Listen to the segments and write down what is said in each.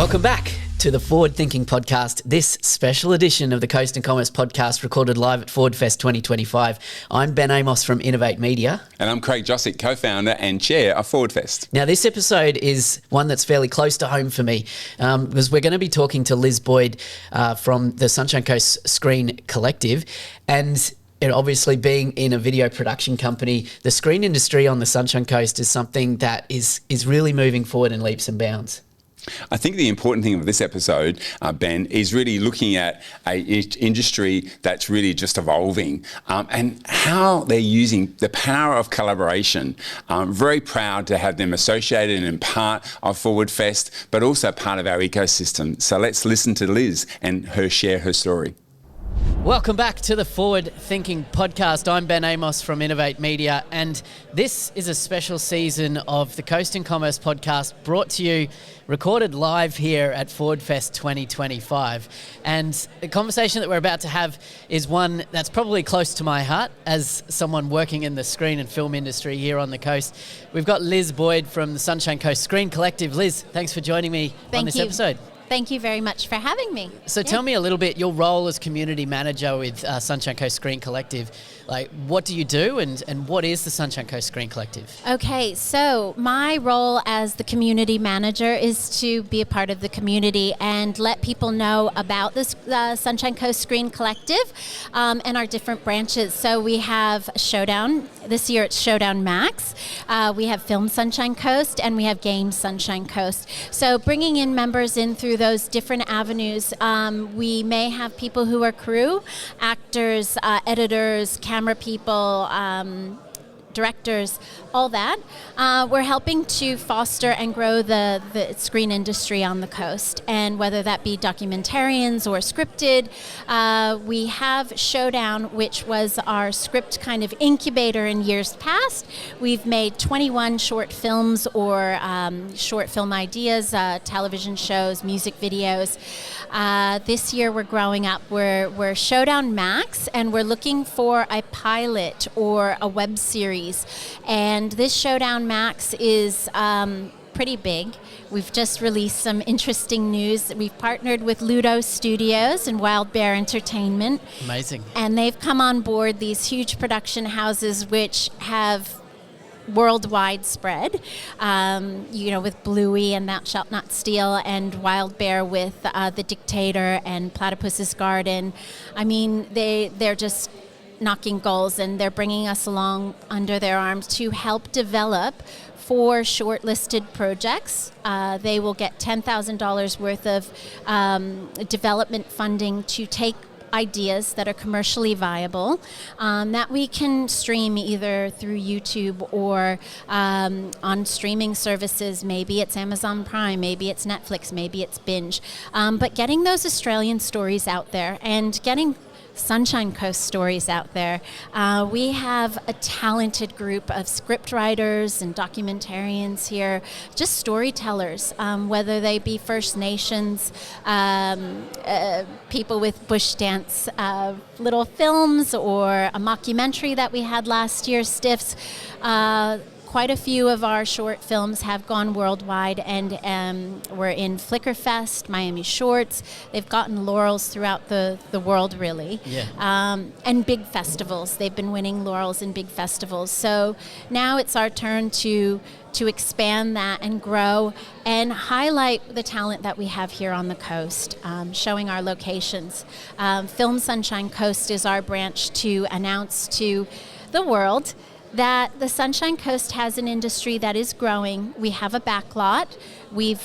Welcome back to the Forward Thinking Podcast, this special edition of the Coast and Commerce Podcast recorded live at FWDFest 2025. I'm Ben Amos from Innovate Media. And I'm Craig Josic, co-founder and chair of FWDFest. Now, this episode is one that's fairly close to home for me because we're going to be talking to Liz Boyd from the Sunshine Coast Screen Collective. And obviously, being in a video production company, the screen industry on the Sunshine Coast is something that is really moving forward in leaps and bounds. I think the important thing of this episode, Ben, is really looking at an industry that's really just evolving and how they're using the power of collaboration. I'm very proud to have them associated and part of FWDFest, but also part of our ecosystem. So let's listen to Liz and share her story. Welcome back to the Forward Thinking Podcast. I'm Ben Amos from Innovate Media, and this is a special season of the Coast and Commerce Podcast brought to you, recorded live here at FWDFest 2025. And the conversation that we're about to have is one that's probably close to my heart as someone working in the screen and film industry here on the coast. We've got Liz Boyd from the Sunshine Coast Screen Collective. Liz, thanks for joining me on this episode. Thank you very much for having me. So tell me a little bit, your role as community manager with Sunshine Coast Screen Collective. Like, what do you do and what is the Sunshine Coast Screen Collective? Okay, so my role as the community manager is to be a part of the community and let people know about this Sunshine Coast Screen Collective and our different branches. So we have Showdown. This year it's Showdown Max. We have Film Sunshine Coast and we have Game Sunshine Coast. So bringing in members in through those different avenues. We may have people who are crew, actors, editors, camera people, directors, all that. We're helping to foster and grow the screen industry on the coast, and whether that be documentarians or scripted. We have Showdown, which was our script kind of incubator in years past. We've made 21 short films or short film ideas, television shows, music videos. This year we're growing up. We're Showdown Max, and we're looking for a pilot or a web series. And this Showdown Max is pretty big. We've just released some interesting news. We've partnered with Ludo Studios and Wild Bear Entertainment. Amazing. And they've come on board these huge production houses which have worldwide spread, with Bluey and Thou Shalt Not Steal, and Wild Bear with The Dictator and Platypus's Garden. I mean, they're just knocking goals, and they're bringing us along under their arms to help develop 4 shortlisted projects. They will get $10,000 worth of development funding to take ideas that are commercially viable that we can stream either through YouTube or on streaming services. Maybe it's Amazon Prime, maybe it's Netflix, maybe it's Binge. But getting those Australian stories out there and getting Sunshine Coast stories out there. We have a talented group of script writers and documentarians here, just storytellers, whether they be First Nations, people with bush dance, little films, or a mockumentary that we had last year, Stiffs. Quite a few of our short films have gone worldwide, and we're in Flickerfest, Miami Shorts. They've gotten laurels throughout the world, really. Yeah. And big festivals. They've been winning laurels in big festivals. So now it's our turn to expand that and grow and highlight the talent that we have here on the coast, showing our locations. Film Sunshine Coast is our branch to announce to the world that the Sunshine Coast has an industry that is growing. We have a backlot. We've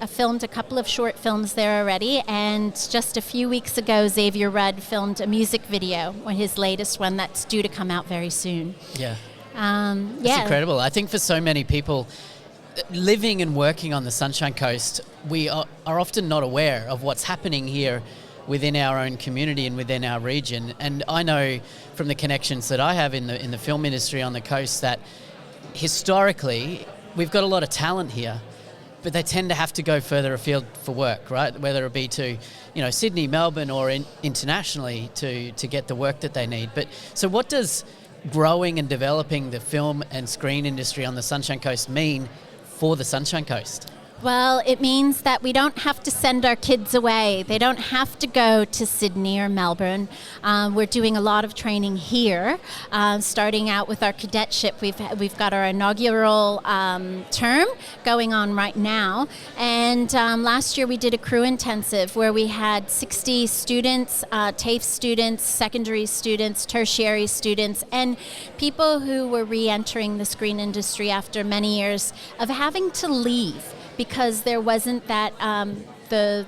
filmed a couple of short films there already, and just a few weeks ago, Xavier Rudd filmed a music video, his latest one that's due to come out very soon. Yeah. That's incredible. I think for so many people living and working on the Sunshine Coast, we are often not aware of what's happening here within our own community and within our region. And I know from the connections that I have in the film industry on the coast that historically we've got a lot of talent here, but they tend to have to go further afield for work, right? Whether it be to, Sydney, Melbourne, or internationally to get the work that they need. But so what does growing and developing the film and screen industry on the Sunshine Coast mean for the Sunshine Coast? Well, it means that we don't have to send our kids away. They don't have to go to Sydney or Melbourne. We're doing a lot of training here, starting out with our cadetship. We've got our inaugural term going on right now. And last year we did a crew intensive where we had 60 students, TAFE students, secondary students, tertiary students, and people who were re-entering the screen industry after many years of having to leave, because there wasn't that the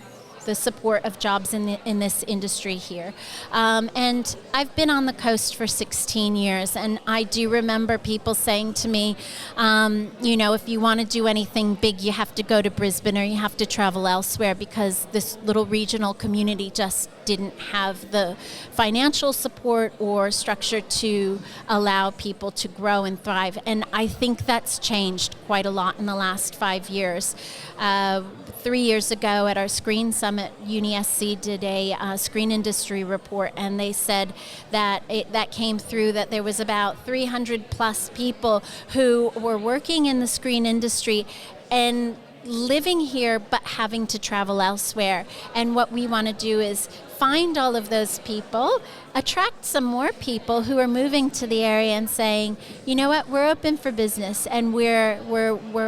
support of jobs in this industry here. And I've been on the coast for 16 years, and I do remember people saying to me, if you want to do anything big, you have to go to Brisbane or you have to travel elsewhere, because this little regional community just didn't have the financial support or structure to allow people to grow and thrive. And I think that's changed quite a lot in the last 5 years. 3 years ago at our Screen Summit, UniSC did a screen industry report, and they said that that came through that there was about 300 plus people who were working in the screen industry and living here but having to travel elsewhere. And what we want to do is find all of those people, attract some more people who are moving to the area and saying, you know what, we're open for business, and we're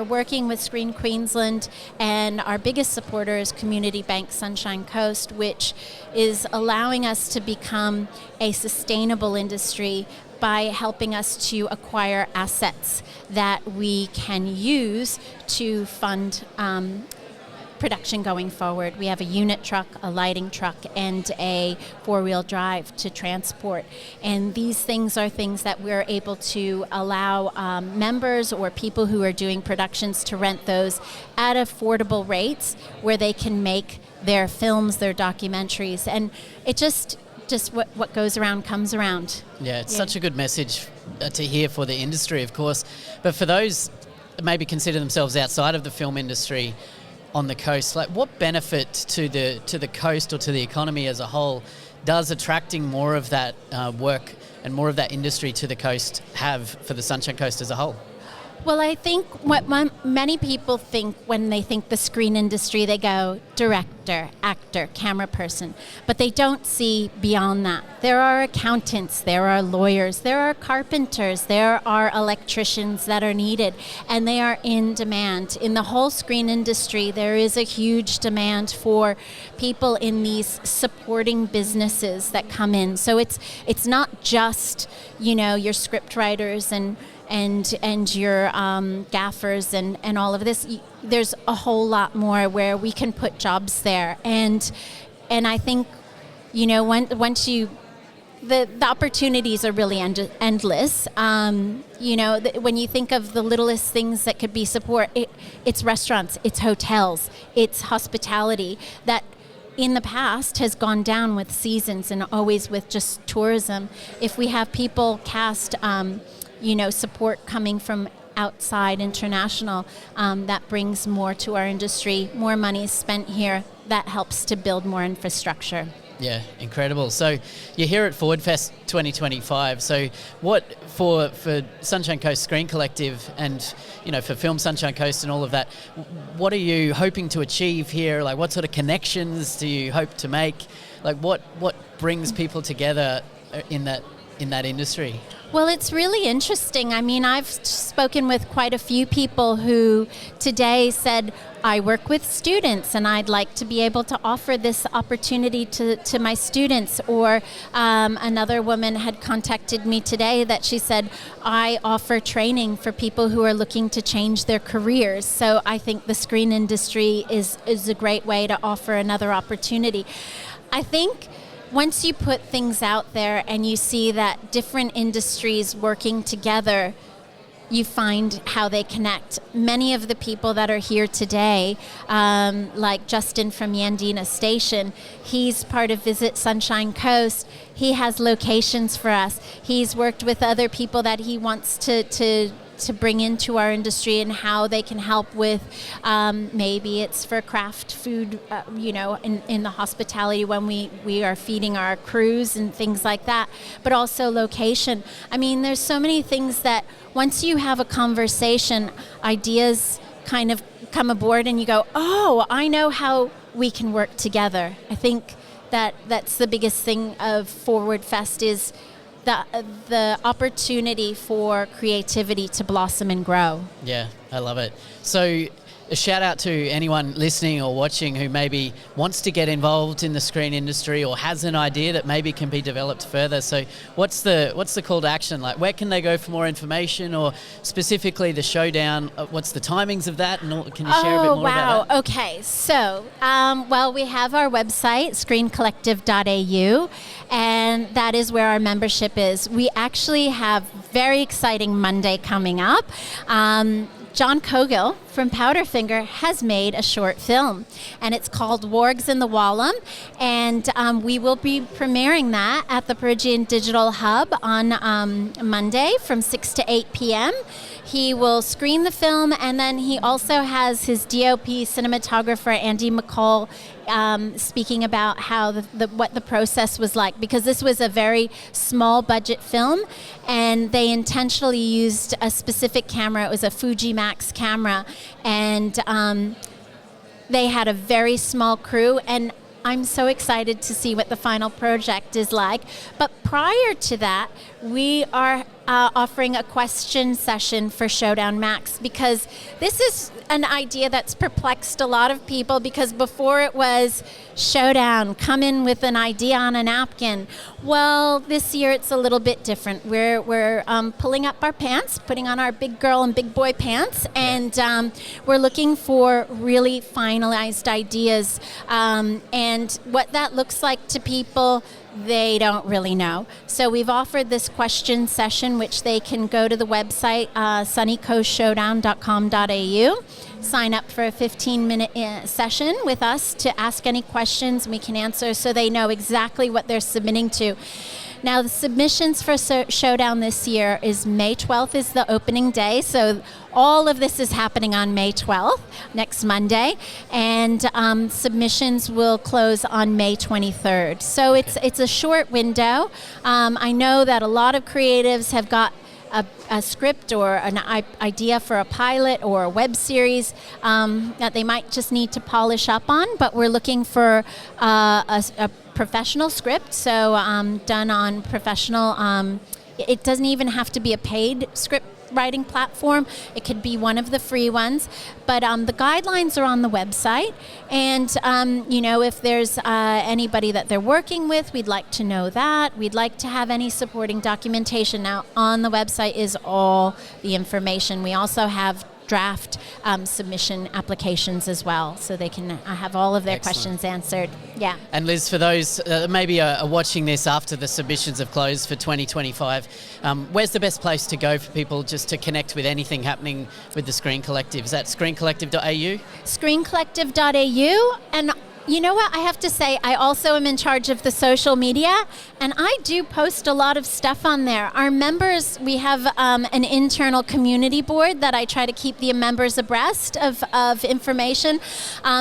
working with Screen Queensland, and our biggest supporter is Community Bank Sunshine Coast, which is allowing us to become a sustainable industry by helping us to acquire assets that we can use to fund production going forward. We have a unit truck, a lighting truck, and a four-wheel drive to transport. And these things are things that we're able to allow members or people who are doing productions to rent those at affordable rates where they can make their films, their documentaries. And it just what goes around comes around. Yeah, it's such a good message to hear for the industry, of course. But for those that maybe consider themselves outside of the film industry on the coast, like what benefit to the coast or to the economy as a whole does attracting more of that work and more of that industry to the coast have for the Sunshine Coast as a whole? Well, I think what many people think when they think the screen industry, they go director, actor, camera person, but they don't see beyond that. There are accountants, there are lawyers, there are carpenters, there are electricians that are needed, and they are in demand. In the whole screen industry, there is a huge demand for people in these supporting businesses that come in. So it's not just, your script writers and your gaffers and all of this. There's a whole lot more where we can put jobs there, and I think once you the opportunities are really endless. When you think of the littlest things that could be support, it's restaurants, it's hotels, it's hospitality that in the past has gone down with seasons and always with just tourism. If we have people cast support coming from outside international, that brings more to our industry, more money is spent here, that helps to build more infrastructure. Yeah, incredible. So you're here at FWDFest 2025. So what for Sunshine Coast Screen Collective and for Film Sunshine Coast and all of that, what are you hoping to achieve here? Like what sort of connections do you hope to make? Like what brings people together in that industry? Well, it's really interesting. I mean, I've spoken with quite a few people who today said, I work with students and I'd like to be able to offer this opportunity to my students. Or another woman had contacted me today that she said, I offer training for people who are looking to change their careers. So I think the screen industry is a great way to offer another opportunity. I think once you put things out there and you see that different industries working together, you find how they connect. Many of the people that are here today, like Justin from Yandina Station, he's part of Visit Sunshine Coast. He has locations for us. He's worked with other people that he wants to bring into our industry and how they can help with, maybe it's for craft food, in the hospitality when we are feeding our crews and things like that, but also location. I mean, there's so many things that once you have a conversation, ideas kind of come aboard and you go, oh, I know how we can work together. I think that's the biggest thing of Forward Fest is the opportunity for creativity to blossom and grow. Yeah, I love it. So a shout out to anyone listening or watching who maybe wants to get involved in the screen industry or has an idea that maybe can be developed further. So what's the call to action? Like, where can they go for more information, or specifically the Showdown? What's the timings of that? And can you share a bit more about that? Okay. So, well, we have our website, screencollective.au, and that is where our membership is. We actually have very exciting Monday coming up. John Cogill from Powderfinger has made a short film, and it's called Wargs in the Wallum, and we will be premiering that at the Perugian Digital Hub on Monday from 6 to 8 p.m. He will screen the film, and then he also has his DOP cinematographer, Andy McCall, speaking about how what the process was like, because this was a very small budget film, and they intentionally used a specific camera. It was a Fuji Max camera, and they had a very small crew, and I'm so excited to see what the final project is like. But prior to that, we are offering a question session for Showdown Max, because this is an idea that's perplexed a lot of people, because before it was Showdown, come in with an idea on a napkin. Well, this year it's a little bit different. We're pulling up our pants, putting on our big girl and big boy pants, and we're looking for really finalized ideas. And what that looks like to people, they don't really know. So we've offered this question session, which they can go to the website, sunnycoastshowdown.com.au, sign up for a 15-minute session with us to ask any questions we can answer, so they know exactly what they're submitting to. Now, the submissions for Showdown this year is May 12th is the opening day, so all of this is happening on May 12th, next Monday, and submissions will close on May 23rd. So it's a short window. I know that a lot of creatives have got a script or an idea for a pilot or a web series that they might just need to polish up on, but we're looking for a professional script, so done on professional. It doesn't even have to be a paid script writing platform. It could be one of the free ones, but the guidelines are on the website, and if there's anybody that they're working with, we'd like to know that. We'd like to have any supporting documentation. Now, on the website is all the information. We also have draft submission applications as well, so they can have all of their Excellent. questions answered. Yeah. And Liz, for those that maybe are watching this after the submissions have closed for 2025, where's the best place to go for people just to connect with anything happening with the Screen Collective? Is that screencollective.au? Screencollective.au, and you know what, I have to say, I also am in charge of the social media, and I do post a lot of stuff on there. Our members, we have an internal community board that I try to keep the members abreast of information.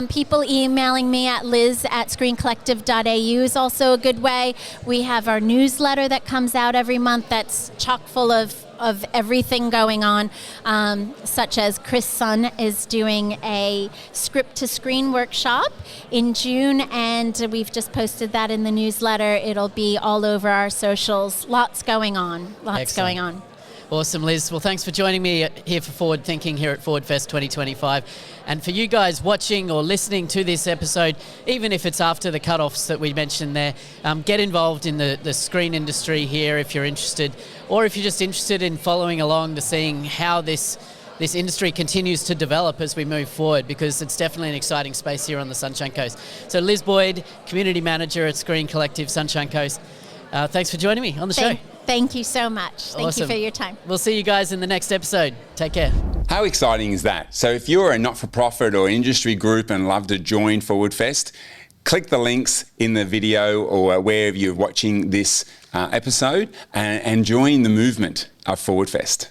People emailing me at liz@screencollective.au is also a good way. We have our newsletter that comes out every month that's chock full of everything going on, such as Chris Sun is doing a script-to-screen workshop in June, and we've just posted that in the newsletter. It'll be all over our socials. Lots going on. Going on. Awesome, Liz. Well, thanks for joining me here for Forward Thinking here at Forward Fest 2025. And for you guys watching or listening to this episode, even if it's after the cutoffs that we mentioned there, get involved in the screen industry here if you're interested, or if you're just interested in following along to seeing how this industry continues to develop as we move forward, because it's definitely an exciting space here on the Sunshine Coast. So Liz Boyd, Community Manager at Screen Collective Sunshine Coast, thanks for joining me on the show. Thank you so much. Thank you for your time. We'll see you guys in the next episode. Take care. How exciting is that? So if you're a not-for-profit or industry group and love to join Forward Fest, click the links in the video or wherever you're watching this episode and join the movement of Forward Fest.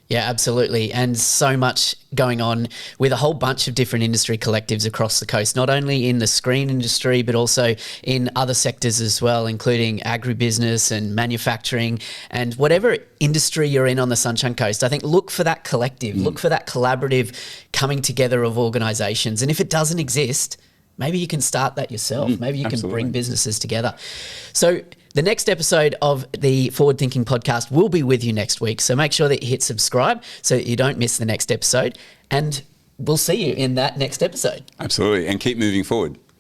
Yeah, absolutely. And so much going on with a whole bunch of different industry collectives across the coast, not only in the screen industry, but also in other sectors as well, including agribusiness and manufacturing and whatever industry you're in on the Sunshine Coast. I think look for that collective, look for that collaborative coming together of organisations. And if it doesn't exist, maybe you can start that yourself. Maybe you can bring businesses together. So the next episode of the Forward Thinking podcast will be with you next week. So make sure that you hit subscribe so that you don't miss the next episode. And we'll see you in that next episode. Absolutely. And keep moving forward.